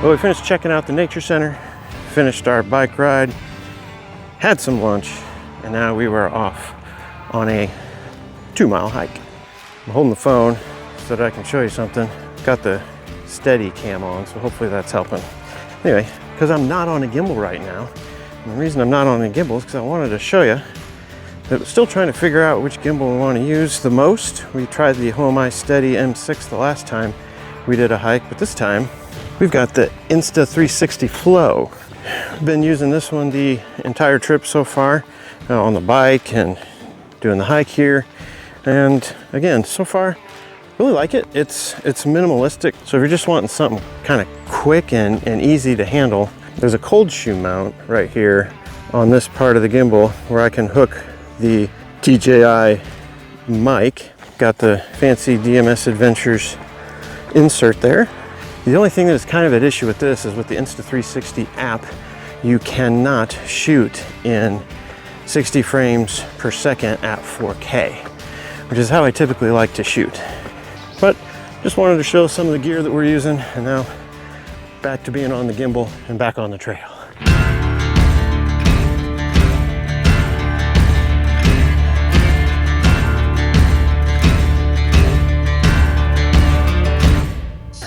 Well, we finished checking out the nature center, finished our bike ride, had some lunch, and now we were off on a 2-mile hike. I'm holding the phone so that I can show you something. Got the steady cam on, so hopefully that's helping. Anyway, because I'm not on a gimbal right now, and the reason I'm not on a gimbal is because I wanted to show you that we're still trying to figure out which gimbal we want to use the most. We tried the HOMI Steady M6 the last time we did a hike, but this time we've got the Insta360 Flow. I've been using this one the entire trip so far, on the bike and doing the hike here. And again, so far, really like it. It's minimalistic. So if you're just wanting something kind of quick and easy to handle, there's a cold shoe mount right here on this part of the gimbal where I can hook the DJI mic. Got the fancy DMS Adventures insert there. The only thing that is kind of an issue with this is with the Insta360 app, you cannot shoot in 60 frames per second at 4K, which is how I typically like to shoot. But just wanted to show some of the gear that we're using, and now back to being on the gimbal and back on the trail.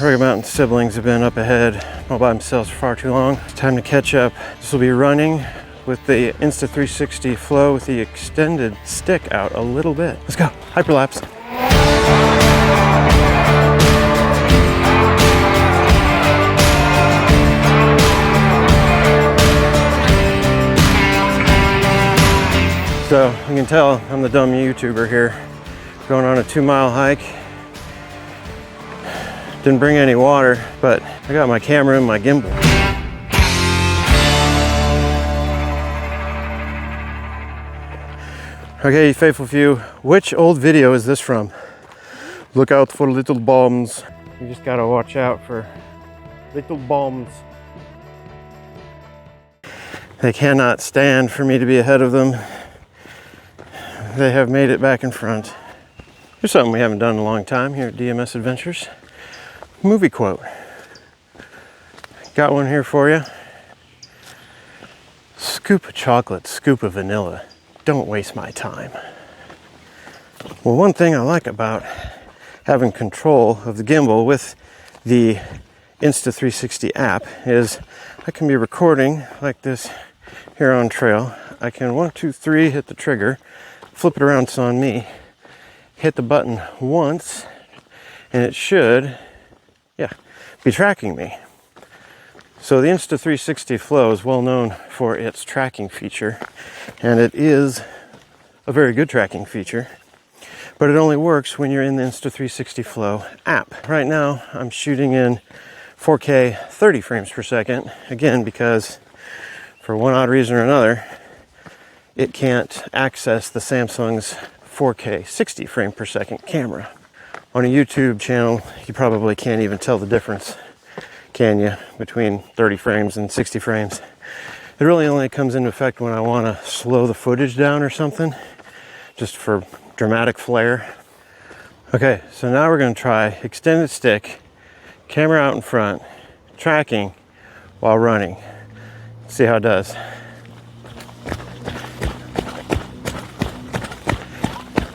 Rocky Mountain siblings have been up ahead all by themselves for far too long. It's time to catch up. This will be running with the Insta360 Flow with the extended stick out a little bit. Let's go, hyperlapse. So you can tell I'm the dumb YouTuber here, going on a 2-mile hike. Didn't bring any water, but I got my camera and my gimbal. Okay, you faithful few, which old video is this from? Look out for little bombs. You just gotta watch out for little bombs. They cannot stand for me to be ahead of them. They have made it back in front. Here's something we haven't done in a long time here at DMS Adventures. Movie quote. Got one here for you. Scoop of chocolate, scoop of vanilla. Don't waste my time. Well, one thing I like about having control of the gimbal with the Insta360 app is I can be recording like this here on trail. I can 1, 2, 3 hit the trigger, flip it around, it's on me, hit the button once, and it should be tracking me. So the Insta360 Flow is well known for its tracking feature, and it is a very good tracking feature, but it only works when you're in the Insta360 Flow app. Right now I'm shooting in 4K 30 frames per second, again because for one odd reason or another it can't access the Samsung's 4K 60 frame per second camera. On a YouTube channel, you probably can't even tell the difference, can you, between 30 frames and 60 frames. It really only comes into effect when I want to slow the footage down or something, just for dramatic flair. Okay, so now we're going to try extended stick, camera out in front, tracking while running. See how it does.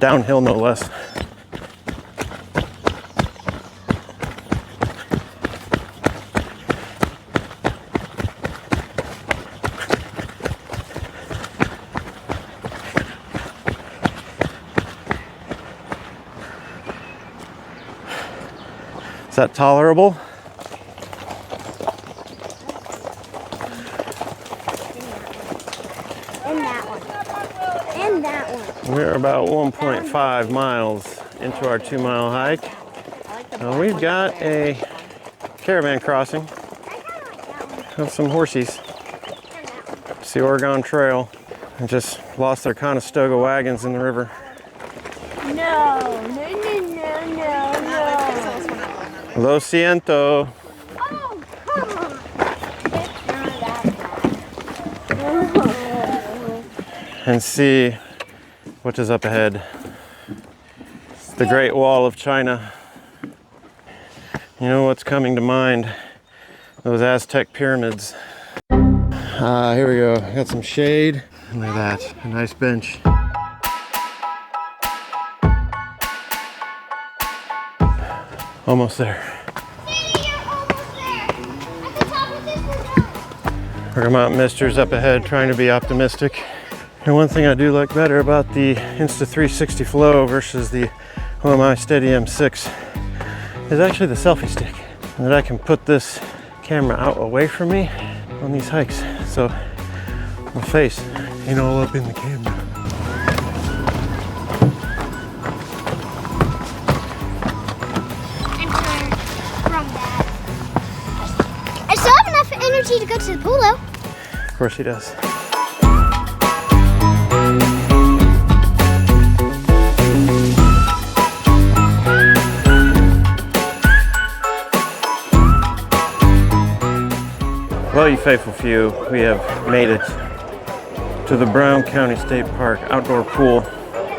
Downhill, no less. Is that tolerable? And that one. And that one. We're about 1.5 miles into our 2-mile hike. Now we've got a caravan crossing of some horsies. It's the Oregon Trail. And just lost their Conestoga wagons in the river. No. Lo siento. Oh, come on. It's not that bad. And see what is up ahead. The Great Wall of China. You know what's coming to mind those Aztec pyramids. Here we go. Got some shade. And look at that, a nice bench. Almost there. Rocky Mountain Mister's up ahead, trying to be optimistic. And one thing I do like better about the Insta360 Flow versus the OMI Steady M6 is actually the selfie stick. And that I can put this camera out away from me on these hikes. So my face ain't all up in the camera. From that. I still have enough energy to go to the pool though. Of course he does. Well, you faithful few, we have made it to the Brown County State Park outdoor pool.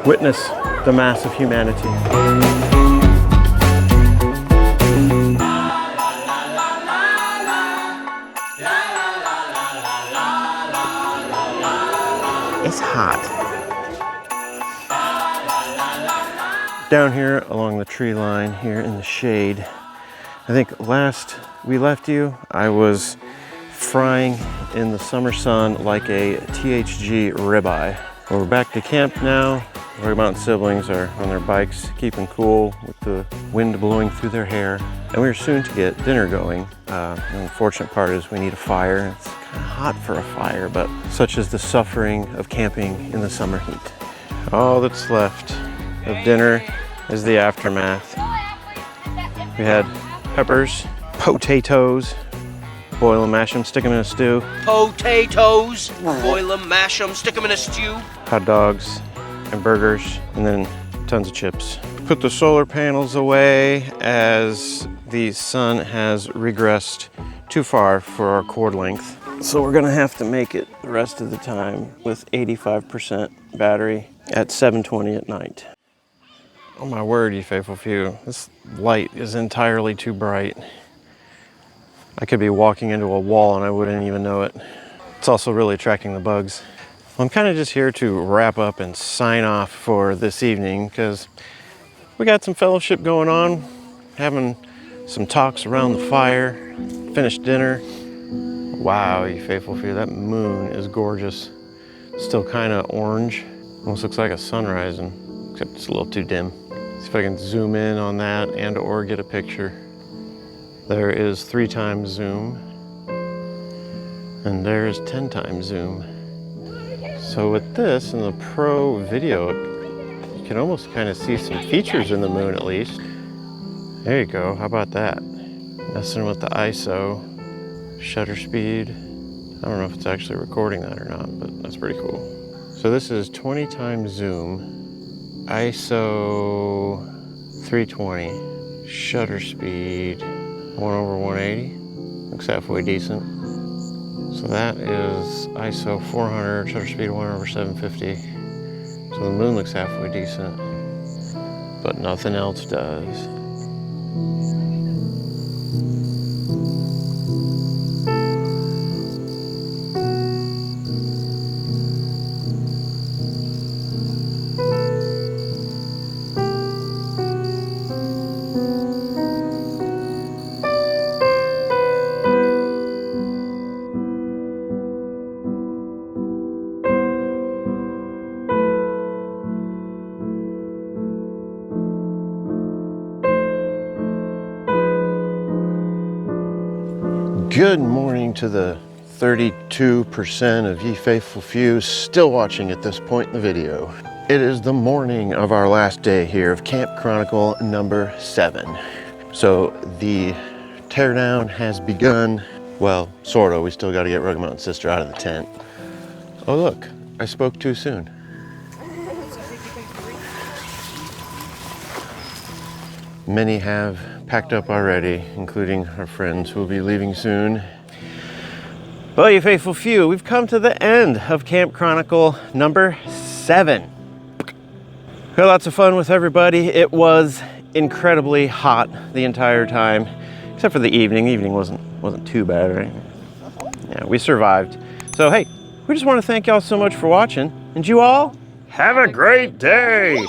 Witness the mass of humanity. It's hot. Down here along the tree line here in the shade, I think last we left you, I was frying in the summer sun like a THG ribeye. Well, we're back to camp now. Rocky Mountain siblings are on their bikes, keeping cool with the wind blowing through their hair. And we're soon to get dinner going. The unfortunate part is we need a fire. It's kind of hot for a fire, but such is the suffering of camping in the summer heat. All that's left of dinner is the aftermath. We had peppers, potatoes, boil them, mash them, stick them in a stew. Potatoes, boil them, mash them, stick them in a stew. Hot dogs and burgers, and then tons of chips. Put the solar panels away as the sun has regressed too far for our cord length. So we're gonna have to make it the rest of the time with 85% battery at 7:20 at night. Oh my word, you faithful few. This light is entirely too bright. I could be walking into a wall and I wouldn't even know it. It's also really attracting the bugs. Well, I'm kind of just here to wrap up and sign off for this evening because we got some fellowship going on, having some talks around the fire, finished dinner. Wow, you faithful few, that moon is gorgeous. Still kind of orange, almost looks like a sun rising, except it's a little too dim. See if I can zoom in on that and or get a picture. There is 3 times zoom, and there's 10 times zoom. So with this and the Pro Video, you can almost kind of see some features in the moon at least. There you go, how about that? Messing with the ISO, shutter speed. I don't know if it's actually recording that or not, but that's pretty cool. So this is 20 times zoom, ISO 320, shutter speed 1/180, looks halfway decent. So that is ISO 400, shutter speed 1/750. So the moon looks halfway decent, but nothing else does. Good morning to the 32% of ye faithful few still watching at this point in the video. It is the morning of our last day here of Camp Chronicle number 7. So the teardown has begun. Well, sort of. We still got to get Rocky Mountain Sister out of the tent. Oh look, I spoke too soon. Many have packed up already, including our friends who will be leaving soon. Well, you faithful few, we've come to the end of Camp Chronicle number 7. We had lots of fun with everybody. It was incredibly hot the entire time, Except for the evening. The evening wasn't too bad, right? Yeah, we survived. So hey, we just want to thank y'all so much for watching, and you all have a great day.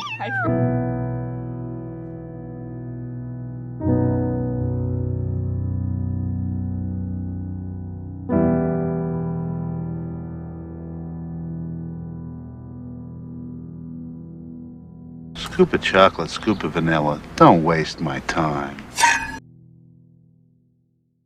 Scoop of chocolate, scoop of vanilla. Don't waste my time.